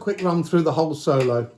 quick run through the whole solo.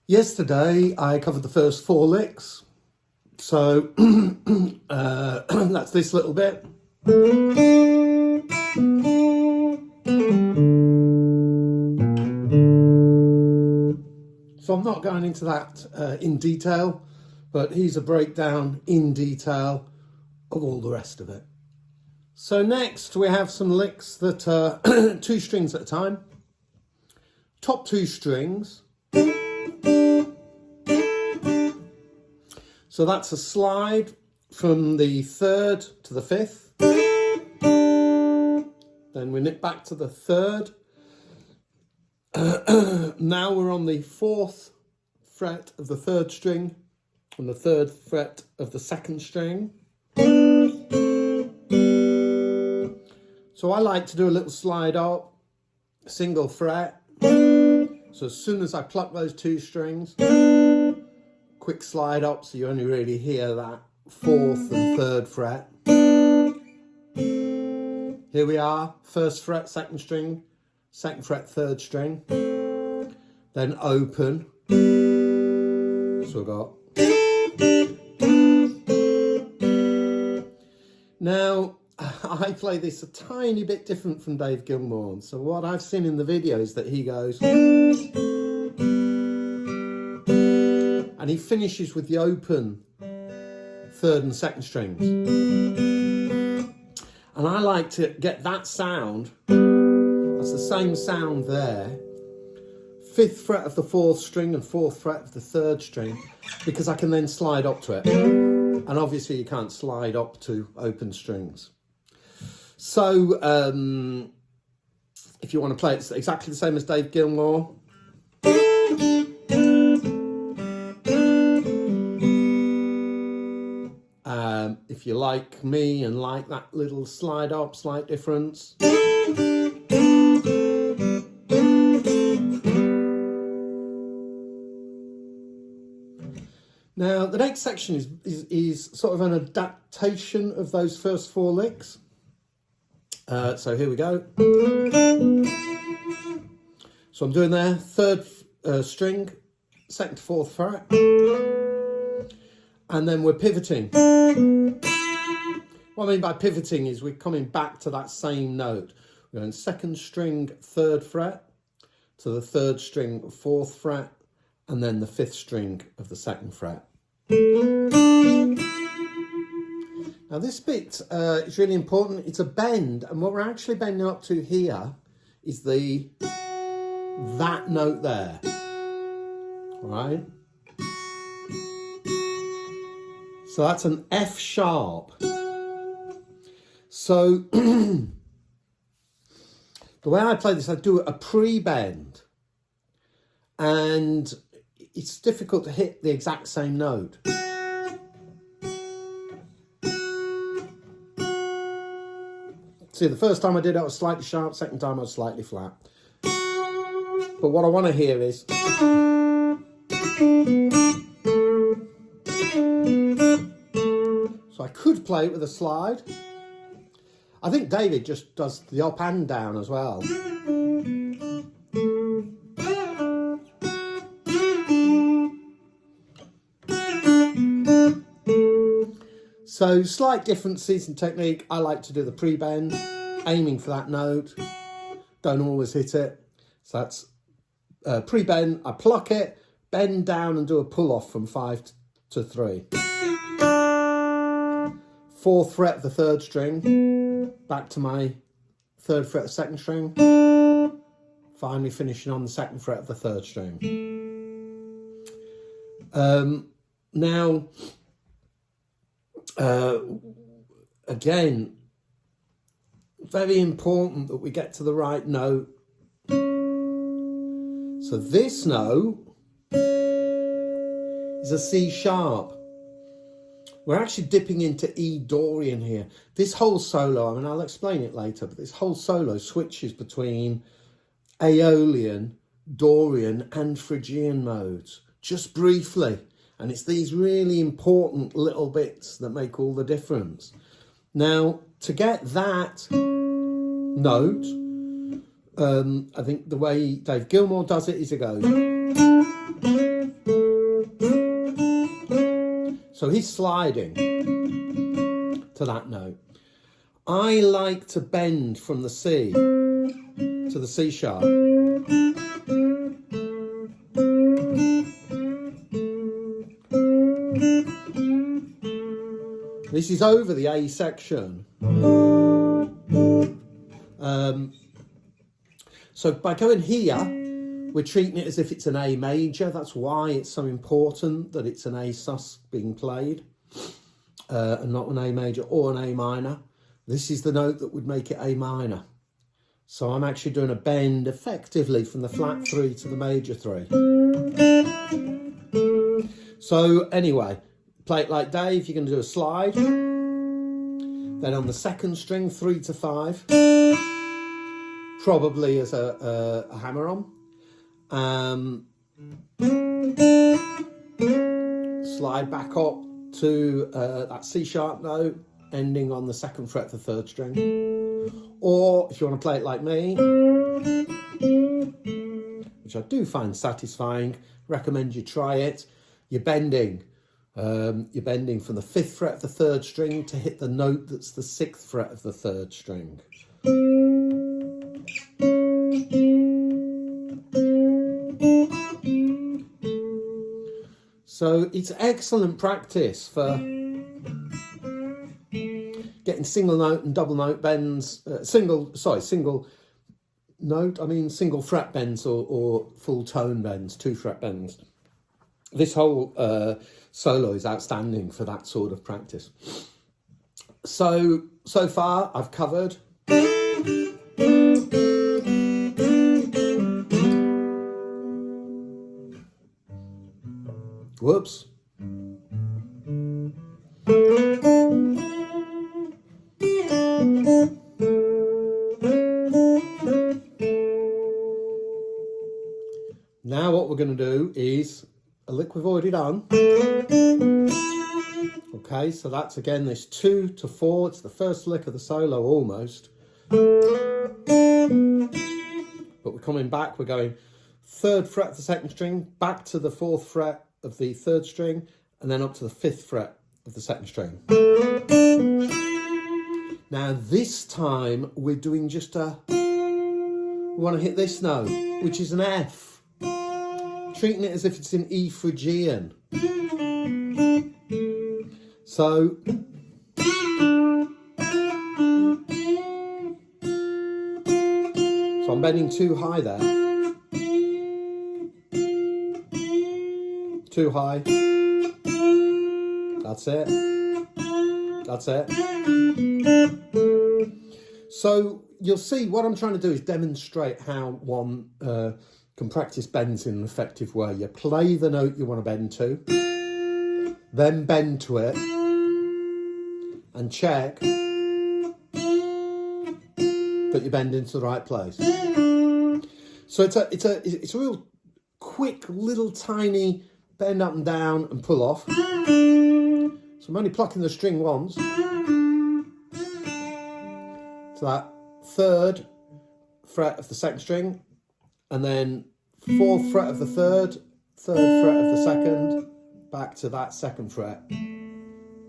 Yesterday I covered the first 4 licks, so that's this little bit. So I'm not going into that in detail, but here's a breakdown in detail of all the rest of it. So next we have some licks that are 2 strings at a time. Top 2 strings. So that's a slide from the 3rd to the 5th. Then we nip back to the 3rd. Now we're on the 4th fret of the 3rd string and the 3rd fret of the 2nd string. So I like to do a little slide up, single fret. So as soon as I pluck those 2 strings, quick slide up, so you only really hear that 4th and 3rd fret. Here we are, 1st fret, 2nd string, 2nd fret, 3rd string. Then open. So we've got. Now, I play this a tiny bit different from Dave Gilmour. So what I've seen in the video is that he goes, and he finishes with the open 3rd and 2nd strings. And I like to get that sound, that's the same sound there, 5th fret of the 4th string and 4th fret of the 3rd string, because I can then slide up to it. And obviously you can't slide up to open strings. So if you want to play it exactly the same as Dave Gilmour, if you like me and like that little slide up, slight difference. Now the next section is sort of an adaptation of those first 4 licks. So here we go. So I'm doing there, 3rd string, 2nd to 4th fret, and then we're pivoting. What I mean by pivoting is we're coming back to that same note. We're going 2nd string, 3rd fret, to the 3rd string, 4th fret, and then the 5th string of the 2nd fret. Now this bit is really important. It's a bend, and what we're actually bending up to here is that note there. All right. So that's an F sharp. So the way I play this, I do a pre-bend, and it's difficult to hit the exact same note. See, the first time I did it, I was slightly sharp. Second time, I was slightly flat. But what I want to hear is. So I could play it with a slide. I think David just does the up and down as well. So slight differences in technique. I like to do the pre-bend, aiming for that note. Don't always hit it. So that's pre-bend. I pluck it, bend down and do a pull-off from 5 to 3. 4th fret of the 3rd string, back to my 3rd fret of 2nd string. finally finishing on the 2nd fret of the 3rd string. Now, again, very important that we get to the right note. So this note is a C sharp. We're actually dipping into E Dorian here. This whole solo, I mean, I'll explain it later, but this whole solo switches between Aeolian, Dorian and Phrygian modes, just briefly. And it's these really important little bits that make all the difference. Now, to get that note, I think the way Dave Gilmour does it is it goes. So he's sliding to that note. I like to bend from the C to the C sharp. This is over the A section. So by going here, we're treating it as if it's an A major. That's why it's so important that it's an A sus being played and not an A major or an A minor. This is the note that would make it A minor. So I'm actually doing a bend effectively from the flat 3 to the major 3. So anyway, play it like Dave, you're going to do a slide. Then on the 2nd string, 3 to 5, probably as a hammer-on. Slide back up to that C sharp note, ending on the 2nd fret of the 3rd string. Or if you want to play it like me, which I do find satisfying, recommend you try it. You're bending. You're bending from the 5th fret of the 3rd string to hit the note that's the 6th fret of the 3rd string. So it's excellent practice for getting single note and double note bends, single fret bends or full tone bends, 2 fret bends. This whole solo is outstanding for that sort of practice. So far I've covered whoops. Now what we're going to do is a lick we've already done. Okay, so that's again this 2 to 4. It's the first lick of the solo almost. But we're coming back, we're going 3rd fret of the 2nd string, back to the 4th fret of the 3rd string, and then up to the 5th fret of the 2nd string. Now this time we're doing just we want to hit this note, which is an F. Treating it as if it's in E Phrygian. So I'm bending too high there. Too high. That's it. That's it. So you'll see what I'm trying to do is demonstrate how one can practice bends in an effective way. You play the note you want to bend to, then bend to it, and check that you bend into the right place. So it's a real quick little tiny bend up and down and pull off. So I'm only plucking the string once. So that 3rd fret of the 2nd string, and then 4th fret of the 3rd, 3rd fret of the 2nd, back to that 2nd fret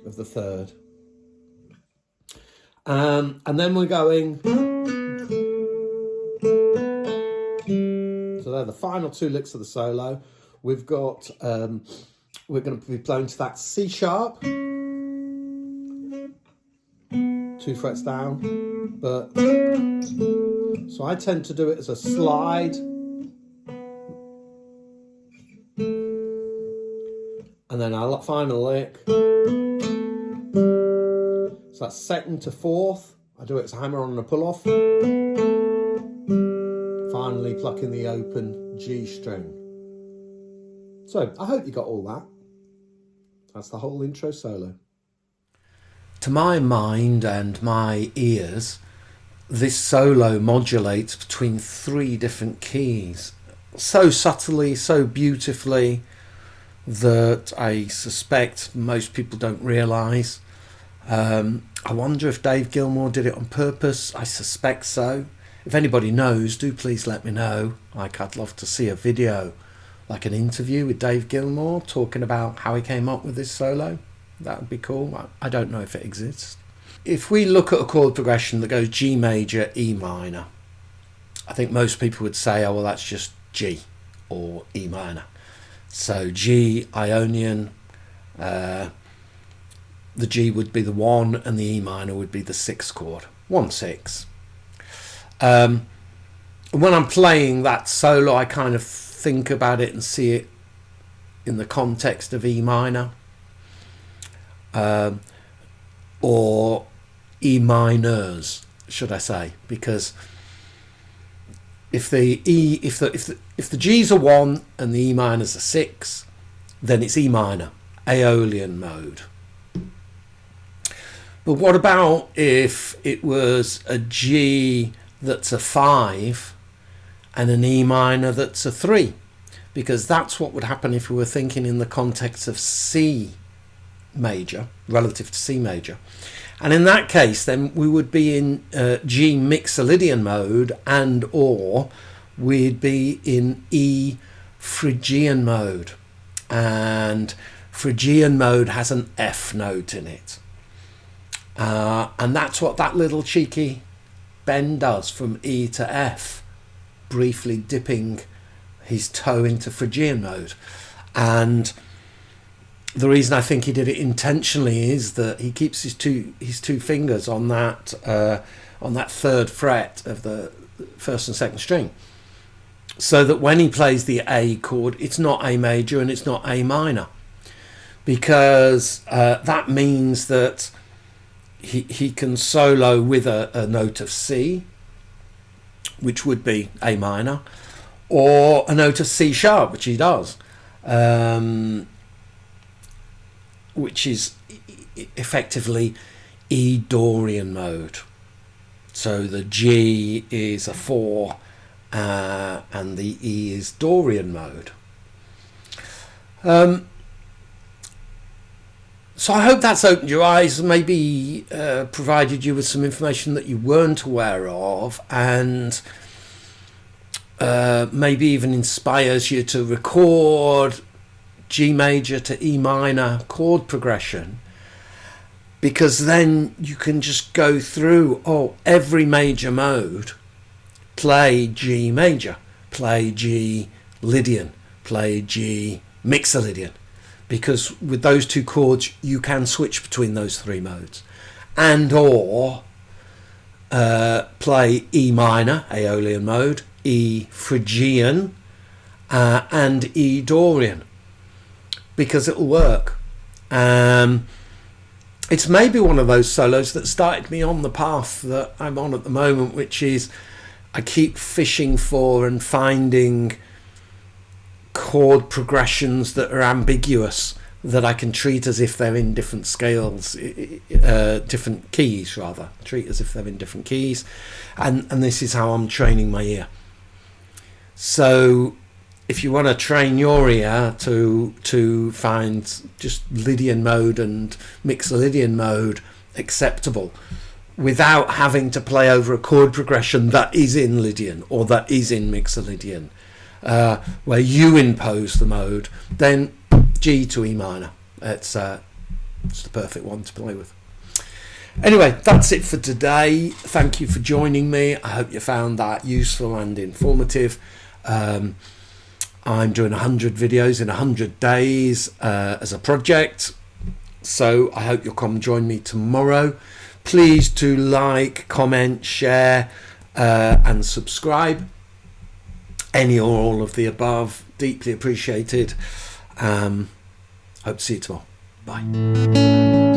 of the 3rd. And then we're going, so they're the final 2 licks of the solo. We've got, we're going to be playing to that C sharp, 2 frets down, but So I tend to do it as a slide. And then our final lick. So that's second to fourth. I do it as a hammer on and a pull off. Finally plucking the open G string. So I hope you got all that. That's the whole intro solo. To my mind and my ears, this solo modulates between 3 different keys. So subtly, so beautifully, that I suspect most people don't realise. I wonder if Dave Gilmour did it on purpose. I suspect so. If anybody knows, do please let me know. I'd love to see a video, like an interview with Dave Gilmour talking about how he came up with this solo. That would be cool. I don't know if it exists. If we look at a chord progression that goes G major, E minor, I think most people would say, oh, well, that's just G or E minor. So G, Ionian, the G would be the 1 and the E minor would be the 6th chord, 1-6. When I'm playing that solo, I kind of think about it and see it in the context of E minor, or E minors, should I say, because if the G's are 1 and the E minor's a 6, then it's E minor, Aeolian mode. But what about if it was a G that's a 5 and an E minor that's a 3? Because that's what would happen if we were thinking in the context of C major relative to C major. And in that case, then we would be in G Mixolydian mode, and or we'd be in E Phrygian mode. And Phrygian mode has an F note in it. And that's what that little cheeky bend does from E to F, briefly dipping his toe into Phrygian mode. And the reason I think he did it intentionally is that he keeps his two fingers on that 3rd fret of the 1st and 2nd string, so that when he plays the A chord, it's not A major and it's not A minor, because that means that he can solo with a note of C, which would be A minor, or a note of C sharp, which he does, which is effectively E Dorian mode. So the G is a 4 and the E is Dorian mode. So I hope that's opened your eyes, maybe provided you with some information that you weren't aware of, and maybe even inspires you to record G major to E minor chord progression, because then you can just go through every major mode, play G major, play G Lydian, play G Mixolydian, because with those 2 chords you can switch between those 3 modes, and or play E minor, Aeolian mode, E Phrygian, and E Dorian, because it'll work. It's maybe one of those solos that started me on the path that I'm on at the moment, which is I keep fishing for and finding chord progressions that are ambiguous, that I can treat as if they're in different scales, different keys rather, treat as if they're in different keys, and this is how I'm training my ear. So if you want to train your ear to find just Lydian mode and Mixolydian mode acceptable, without having to play over a chord progression that is in Lydian or that is in Mixolydian, where you impose the mode, then G to E minor, it's the perfect one to play with. Anyway, that's it for today. Thank you for joining me. I hope you found that useful and informative. I'm doing 100 videos in 100 days as a project, so I hope you'll come join me tomorrow. Please do like, comment, share, and subscribe. Any or all of the above, deeply appreciated. Hope to see you tomorrow. Bye.